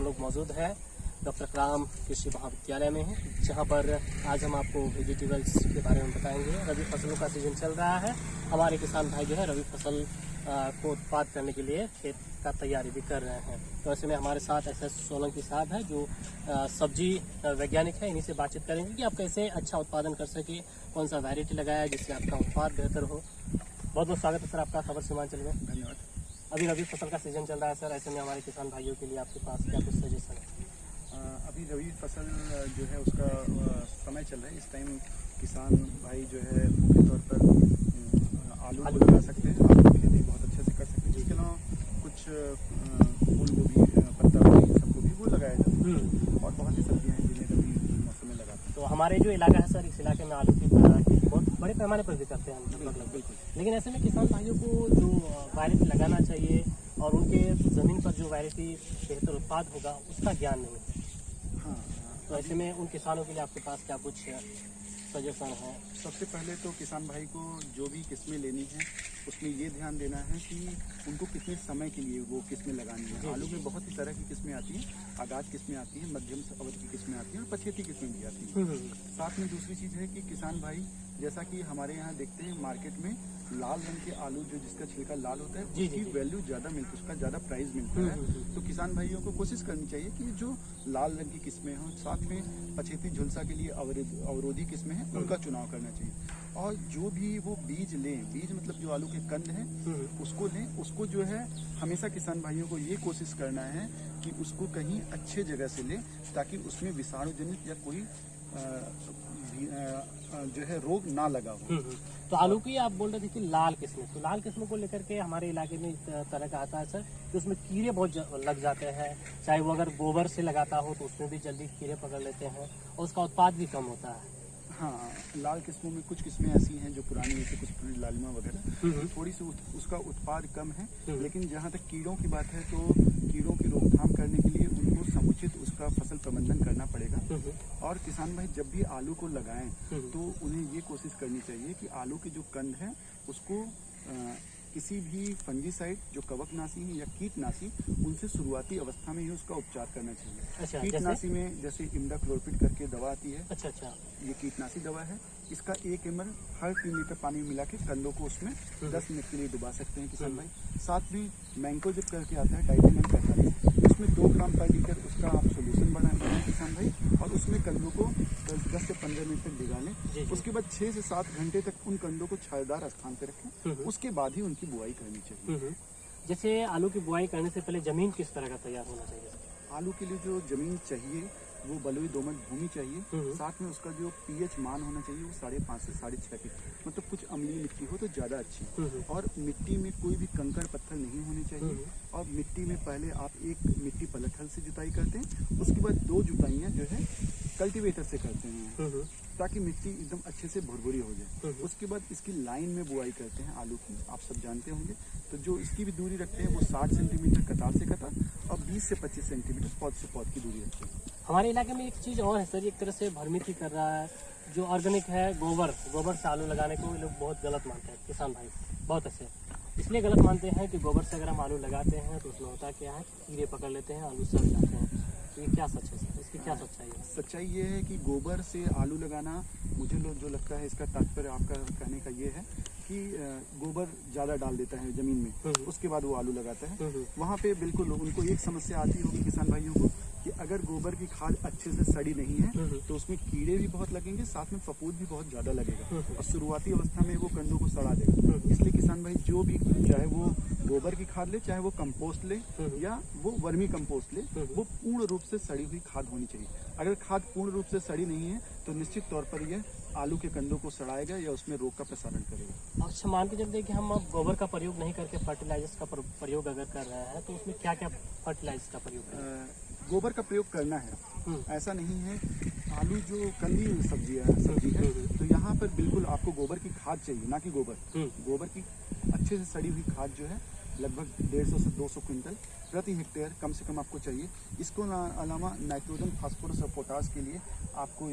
लोग मौजूद हैं डॉक्टर कलाम कृषि महाविद्यालय में हैं, जहां पर आज हम आपको वेजिटेबल्स के बारे में बताएंगे। रबी फसलों का सीजन चल रहा है। हमारे किसान भाई जो है रबी फसल को उत्पाद करने के लिए खेत का तैयारी भी कर रहे हैं। तो ऐसे में हमारे साथ एस सोलंकी साहब है जो सब्जी वैज्ञानिक है। इन्हीं से बातचीत करेंगे कि आप कैसे अच्छा उत्पादन कर सके, कौन सा वैरायटी लगाया जिससे आपका उत्पाद बेहतर हो। बहुत बहुत स्वागत है सर आपका खबर सीमांचल में। धन्यवाद। अभी रबी फसल का सीजन चल रहा है सर, ऐसे में हमारे किसान भाइयों के लिए आपके पास क्या कुछ सजेशन है? अभी रबी फसल जो है उसका समय चल रहा है। इस टाइम किसान भाई जो है मुख्य तौर पर आलू को लगा सकते हैं। आलू की खेती बहुत अच्छे से कर सकते हैं। इसके अलावा कुछ फूल गोभी, पत्ता गोभी, सब गोभी वो लगाया जाता है और बहुत सी सब्जियाँ हैं जिन्हें रबी मौसम में लगाते हैं। तो हमारे जो इलाका है सर, इस इलाके में आलू की खेती बहुत बड़े पैमाने पर भी करते हैं लगभग। बिल्कुल। लेकिन ऐसे में किसान भाइयों को जो वैरायटी लगाना चाहिए और उनके ज़मीन पर जो वैरायटी बेहतर उत्पाद होगा उसका ज्ञान नहीं है। हाँ, तो ऐसे में उन किसानों के लिए आपके पास क्या कुछ सजेशन है? सबसे पहले तो किसान भाई को जो भी किस्में लेनी है उसमें ये ध्यान देना है कि उनको कितने समय के लिए वो किस्में लगानी है। आलू में बहुत ही तरह की किस्में आती हैं। आगाज किस्में आती हैं, मध्यम अवधि की किस्में आती हैं और पछेती किस्में भी आती हैं। साथ में दूसरी चीज़ है कि किसान भाई जैसा कि हमारे यहाँ देखते हैं मार्केट में लाल रंग के आलू जो जिसका छिलका लाल होता है उसकी वैल्यू ज़्यादा मिलती है, उसका ज़्यादा प्राइस मिलता है। तो किसान भाइयों को कोशिश करनी चाहिए कि जो लाल रंग की किस्में हों, साथ में पछेती झुलसा के लिए अवरोधी किस्में हैं उनका चुनाव करना चाहिए। और जो भी वो बीज लें, बीज मतलब जो आलू के कंद हैं उसको लें। उसको जो है हमेशा किसान भाइयों को ये कोशिश करना है कि उसको कहीं अच्छे जगह से लें ताकि उसमें विषाणु जनित या कोई जो है रोग ना लगा हो। तो आलू की आप बोल रहे थे कि लाल किस्में, तो लाल किस्मों को लेकर के हमारे इलाके में इस तरह का आता है सर कि उसमें कीड़े बहुत लग जाते हैं। चाहे वो अगर गोबर से लगाता हो तो उसमें भी जल्दी कीड़े पकड़ लेते हैं और उसका उत्पाद भी कम होता है। हाँ, लाल किस्मों में कुछ किस्में ऐसी हैं जो पुरानी, जैसे कुछ लालिमा वगैरह, थोड़ी सी उसका उत्पाद कम है। लेकिन जहाँ तक कीड़ों की बात है तो कीड़ों की रोकथाम करने के लिए उनको समुचित उसका फसल प्रबंधन करना पड़ेगा। और किसान भाई जब भी आलू को लगाएं तो उन्हें ये कोशिश करनी चाहिए कि आलू के जो कंद हैं उसको किसी भी फंजीसाइड जो कवकनाशी है या कीटनाशी उनसे शुरुआती अवस्था में ही उसका उपचार करना चाहिए। अच्छा, कीटनाशी में जैसे इमिडाक्लोपिड करके दवा आती है। अच्छा, ये कीटनाशी दवा है। इसका 1 ml हर 3 लीटर पानी में मिला के कंदों को उसमें 10 मिनट के लिए डुबा सकते हैं किसान भाई। साथ में मैंकोजेब करके आता है डाइथेनम 45, उसमें 2 ग्राम पर लीटर उसका आप सोल्यूशन बनाएं किसान भाई और उसमें कंदों को 10 से 15 मिनट तक भिगा लें। उसके बाद 6 से 7 घंटे तक उन कंदों को छायादार स्थान पर रखें। उसके बाद ही उनकी बुआई करनी चाहिए। जैसे आलू की बुआई करने से पहले जमीन किस तरह का तैयार होना चाहिए? आलू के लिए जो जमीन चाहिए वो बलुई दोमट भूमि चाहिए। साथ में उसका जो पीएच मान होना चाहिए वो 5.5 से 6.5 के, मतलब कुछ अम्लीय मिट्टी हो तो ज़्यादा अच्छी। और मिट्टी में कोई भी कंकड़ पत्थर नहीं होने चाहिए। और मिट्टी में पहले आप एक मिट्टी पलट हल से जुताई करते हैं, उसके बाद 2 जुताइयाँ जो है कल्टीवेटर से करते हैं ताकि मिट्टी एकदम अच्छे से भुरभुरी हो जाए। उसके बाद इसकी लाइन में बुआई करते हैं आलू की, आप सब जानते होंगे। तो जो इसकी भी दूरी रखते हैं वो 60 सेंटीमीटर कतार से कतार और 20 से 25 सेंटीमीटर पौध से पौध की दूरी रखते हैं। हमारे इलाके में एक चीज़ और है सर, एक तरह से भ्रमित ही कर रहा है जो ऑर्गेनिक है, गोबर से आलू लगाने को लोग बहुत गलत मानते हैं। किसान भाई बहुत ऐसे इसलिए गलत मानते हैं कि गोबर से अगर हम आलू लगाते हैं तो उसमें होता क्या है, कीड़े पकड़ लेते हैं, आलू सड़ जाते हैं। तो ये क्या सच है सर, इसकी क्या सच्चाई है? सच्चाई ये है कि गोबर से आलू लगाना, मुझे जो लगता है इसका तात्पर्य आपका कहने का ये है कि गोबर ज़्यादा डाल देता है ज़मीन में, उसके बाद वो आलू लगाता है। वहाँ पे बिल्कुल उनको एक समस्या आती होगी किसान भाइयों को कि अगर गोबर की खाद अच्छे से सड़ी नहीं है तो उसमें कीड़े भी बहुत लगेंगे, साथ में फफूंद भी बहुत ज़्यादा लगेगा और शुरुआती अवस्था में वो कंदों को सड़ा देगा। इसलिए किसान भाई जो भी, चाहे वो गोबर की खाद ले, चाहे वो कंपोस्ट ले या वो वर्मी कंपोस्ट ले, वो पूर्ण रूप से सड़ी हुई खाद होनी चाहिए। अगर खाद पूर्ण रूप से सड़ी नहीं है तो निश्चित तौर पर यह आलू के कंदों को सड़ाएगा या उसमें रोग का प्रसारण करेगा। अच्छा, मान के चलते कि हम अब गोबर का प्रयोग नहीं करके फर्टिलाइजर्स का प्रयोग अगर कर रहे हैं तो उसमें क्या क्या फर्टिलाइजर्स का प्रयोग करें? गोबर का प्रयोग करना है, ऐसा नहीं है। आलू जो कंदी सब्जी है तो यहाँ पर बिल्कुल आपको गोबर की खाद चाहिए, ना कि गोबर की अच्छे से सड़ी हुई खाद जो है लगभग 150 से 200 क्विंटल प्रति हेक्टेयर कम से कम आपको चाहिए। इसको अलावा नाइट्रोजन, फास्फोरस और पोटास के लिए आपको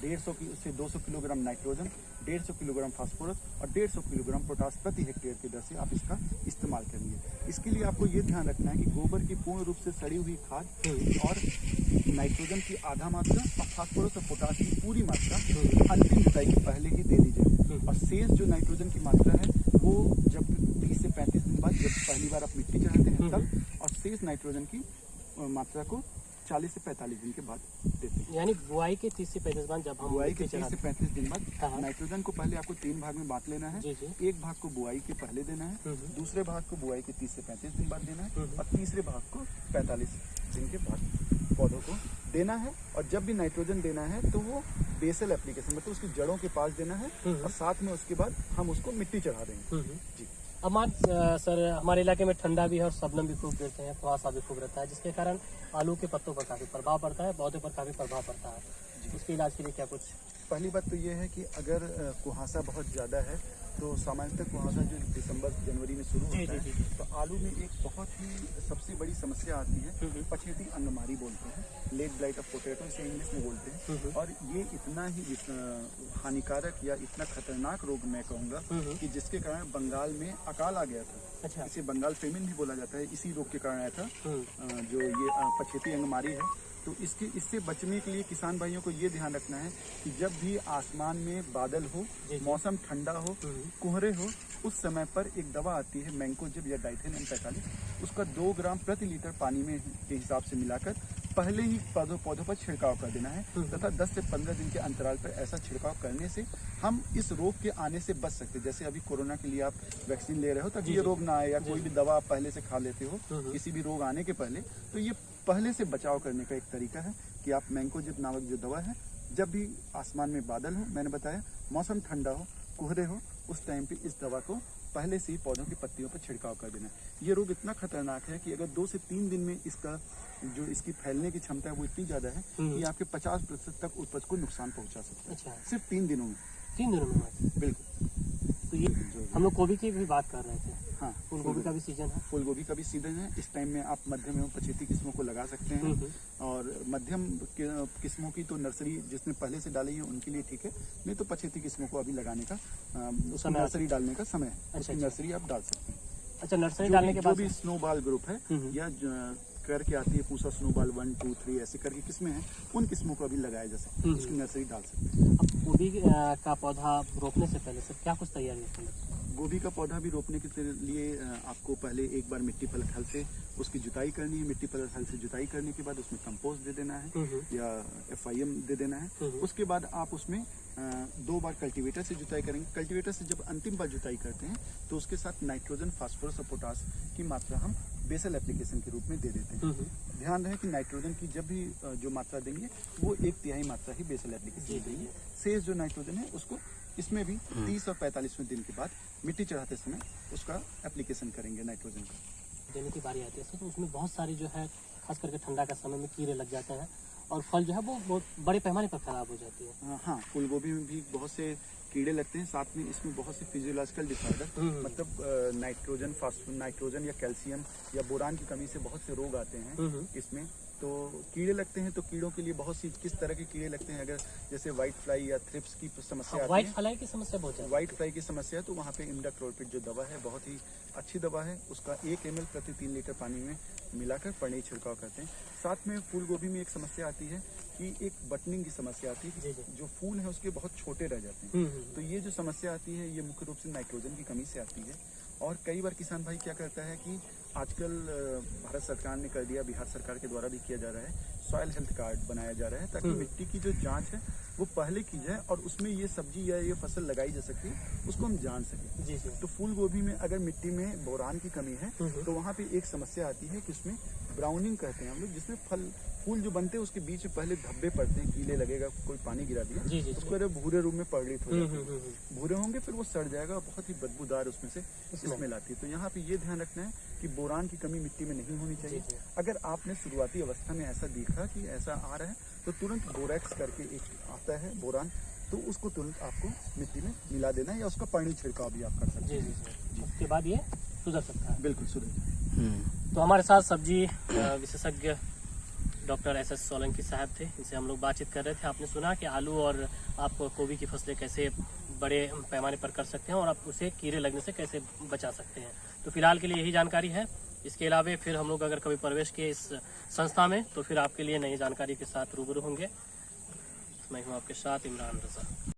150 से 200 किलोग्राम नाइट्रोजन, 150 किलोग्राम फास्फोरस और 150 किलोग्राम पोटास प्रति हेक्टेयर की दर से आप इसका इस्तेमाल करेंगे। इसके लिए आपको ये ध्यान रखना है कि गोबर की पूर्ण रूप से सड़ी हुई खाद और नाइट्रोजन की आधा मात्रा और फास्फोरस और पोटास की पूरी मात्रा अंतिम जुताई के पहले ही दे दीजिए। और शेष जो नाइट्रोजन की मात्रा है वो जब 30 से 35 दिन बाद जब पहली बार आप मिट्टी चढ़ाते हैं तब, और शेष नाइट्रोजन की मात्रा को 40 से 45 दिन के बाद देते हैं। यानी बुआई के 30 से 35 बाद जब हम बुआई के 30 से 35 दिन बाद हाँ। नाइट्रोजन को पहले आपको 3 भाग में बांट लेना है। जी जी। एक भाग को बुआई के पहले देना है, दूसरे भाग को बुआई के 30 से 35 दिन बाद देना है और तीसरे भाग को 45 दिन के बाद पौधों को देना है। और जब भी नाइट्रोजन देना है तो वो बेसल एप्लीकेशन मतलब उसकी जड़ों के पास देना है और साथ में उसके बाद हम उसको मिट्टी चढ़ा देंगे। जी। सर हमारे इलाके में ठंडा भी है और शबनम भी खूब गिरते हैं, कुहासा भी खूब रहता है, जिसके कारण आलू के पत्तों पर काफ़ी प्रभाव पड़ता है, पौधे पर काफ़ी प्रभाव पड़ता है। उसके इलाज के लिए क्या कुछ? पहली बात तो ये है कि अगर कुहासा बहुत ज़्यादा है तो सामान्यतः कुहासा जो दिसंबर जनवरी में शुरू होता है तो आलू में एक बहुत ही सबसे बड़ी समस्या आती है, पछेती अंगमारी बोलते हैं, लेग ब्लाइट ऑफ पोटैटो इसे इंग्लिश में बोलते हैं। और ये इतना ही हानिकारक या इतना खतरनाक रोग मैं कहूँगा कि जिसके कारण बंगाल में अकाल आ गया था। अच्छा। इसे बंगाल फेमिन भी बोला जाता है, इसी रोग के कारण आया था जो ये पछेती अंगमारी है। तो इससे बचने के लिए किसान भाइयों को ये ध्यान रखना है कि जब भी आसमान में बादल हो, मौसम ठंडा हो, कोहरे हो, उस समय पर एक दवा आती है मैंकोजेब या डाइथेनियम 45, उसका 2 ग्राम प्रति लीटर पानी में के हिसाब से मिलाकर पहले ही पौधों पर छिड़काव कर देना है तथा 10 से 15 दिन के अंतराल पर ऐसा छिड़काव करने से हम इस रोग के आने से बच सकते हैं। जैसे अभी कोरोना के लिए आप वैक्सीन ले रहे हो ताकि ये रोग ना आए, या कोई भी दवा आप पहले से खा लेते हो किसी भी रोग आने के पहले, तो ये पहले से बचाव करने का एक तरीका है कि आप मैंकोजेब नामक जो दवा है, जब भी आसमान में बादल हो, मैंने बताया मौसम ठंडा हो, कोहरे हो, उस टाइम पे इस दवा को पहले से ही पौधों की पत्तियों पर छिड़काव कर देना है। ये रोग इतना खतरनाक है कि अगर 2 से 3 दिन में इसकी फैलने की क्षमता है वो इतनी ज्यादा है कि आपके 50% तक उपज को नुकसान पहुंचा सकता है। अच्छा। सिर्फ 3 दिनों में। 3 दिनों में? बिल्कुल। तो ये हम लोग गोभी की भी बात कर रहे थे। हाँ, फूल गोभी का भी सीजन है। फूल गोभी का भी सीजन है। इस टाइम में आप मध्यम एवं पछेती किस्मों को लगा सकते हैं और मध्यम किस्मों की तो नर्सरी जिसने पहले से डाली है उनके लिए ठीक है, नहीं तो पछेती किस्मों को अभी लगाने का उसका नर्सरी डालने का समय है। उसकी नर्सरी आप डाल सकते हैं। अच्छा, नर्सरी डालने के बाद जो भी स्नोबॉल ग्रुप है या करके आती है पूसा स्नोबॉल 1, 2, 3 ऐसे करके किस्में हैं, उन किस्मों को अभी लगाया जा सकता है, उसकी नर्सरी डाल सकते हैं। अब गोभी का पौधा रोपने से पहले सर क्या कुछ तैयारी है? गोभी का पौधा भी रोपने के लिए आपको पहले एक बार मिट्टी पलट हल से उसकी जुताई करनी है। मिट्टी पलट हल से जुताई करने के बाद उसमें कंपोस्ट दे देना है या FIM दे देना है। उसके बाद आप उसमें 2 बार कल्टीवेटर से जुताई करेंगे। कल्टीवेटर से जब अंतिम बार जुताई करते हैं तो उसके साथ नाइट्रोजन, फास्फोरस और पोटास की मात्रा हम बेसल एप्लीकेशन के रूप में दे देते हैं। ध्यान रहे कि नाइट्रोजन की जब भी जो मात्रा देंगे वो 1/3 मात्रा ही बेसल एप्लीकेशन देंगे। शेष जो नाइट्रोजन है उसको इसमें भी 30 और 45वें दिन के बाद मिट्टी चढ़ाते समय उसका एप्लीकेशन करेंगे नाइट्रोजन का। देने की बारी आती है तो उसमें बहुत सारी जो है खास करके ठंडा का समय में कीड़े लग जाते हैं और फल जो है वो बहुत बड़े पैमाने पर खराब हो जाती है। हाँ, फूल गोभी में भी बहुत से कीड़े लगते हैं, साथ में इसमें बहुत से फिजियोलॉजिकल डिसऑर्डर मतलब नाइट्रोजन या कैल्शियम या बोरान की कमी से बहुत से रोग आते हैं इसमें। तो कीड़े लगते हैं तो कीड़ों के लिए बहुत सी किस तरह के कीड़े लगते हैं, अगर जैसे व्हाइट फ्लाई या थ्रिप्स की समस्या आती है। व्हाइट फ्लाई की समस्या बहुत है। व्हाइट फ्लाई की समस्या है तो वहाँ पे इमिडाक्लोपीड जो दवा है बहुत ही अच्छी दवा है, उसका 1 ml प्रति 3 लीटर पानी में मिलाकर पड़े छिड़काव करते हैं। साथ में फूल गोभी में एक समस्या आती है कि एक बटनिंग की समस्या आती है, जो फूल है उसके बहुत छोटे रह जाते हैं। तो ये जो समस्या आती है ये मुख्य रूप से नाइट्रोजन की कमी से आती है। और कई बार किसान भाई क्या करता है कि आजकल भारत सरकार ने कर दिया, बिहार सरकार के द्वारा भी किया जा रहा है, सॉइल हेल्थ कार्ड बनाया जा रहा है ताकि मिट्टी की जो जांच है वो पहले की जाए और उसमें ये सब्जी या ये फसल लगाई जा सके, उसको हम जान सकें। तो फूल गोभी में अगर मिट्टी में बोरान की कमी है तो वहाँ पे एक समस्या आती है कि उसमें ब्राउनिंग कहते हैं हम लोग, जिसमें फूल जो बनते हैं उसके बीच में पहले धब्बे पड़ते हैं, कीले लगेगा, कोई पानी गिरा दिया उसको अगर भूरे रूप में परिणित हो जाते हैं, भूरे होंगे फिर वो सड़ जाएगा, बहुत ही बदबूदार उसमें से स्मेल आती है। तो यहाँ पे ये ध्यान रखना है कि बोरान की कमी मिट्टी में नहीं होनी चाहिए। अगर आपने शुरुआती अवस्था में ऐसा देखा कि ऐसा आ रहा है तो तुरंत बोरेक्स करके एक आता है बोरान, तो उसको तुरंत आपको मिट्टी में मिला देना है या उसका पानी छिड़काव भी आप कर सकते हैं। उसके बाद ये सुधर सकता है। बिल्कुल सुधर। तो हमारे साथ सब्जी विशेषज्ञ डॉक्टर एस सोलंकी साहब थे, इनसे हम लोग बातचीत कर रहे थे। आपने सुना कि आलू और आप गोभी की फसलें कैसे बड़े पैमाने पर कर सकते हैं और आप उसे कीड़े लगने से कैसे बचा सकते हैं। तो फिलहाल के लिए यही जानकारी है। इसके अलावा फिर हम लोग अगर कभी प्रवेश किए इस संस्था में तो फिर आपके लिए नई जानकारी के साथ रूबरू होंगे। मैं हूँ आपके साथ इमरान रजा।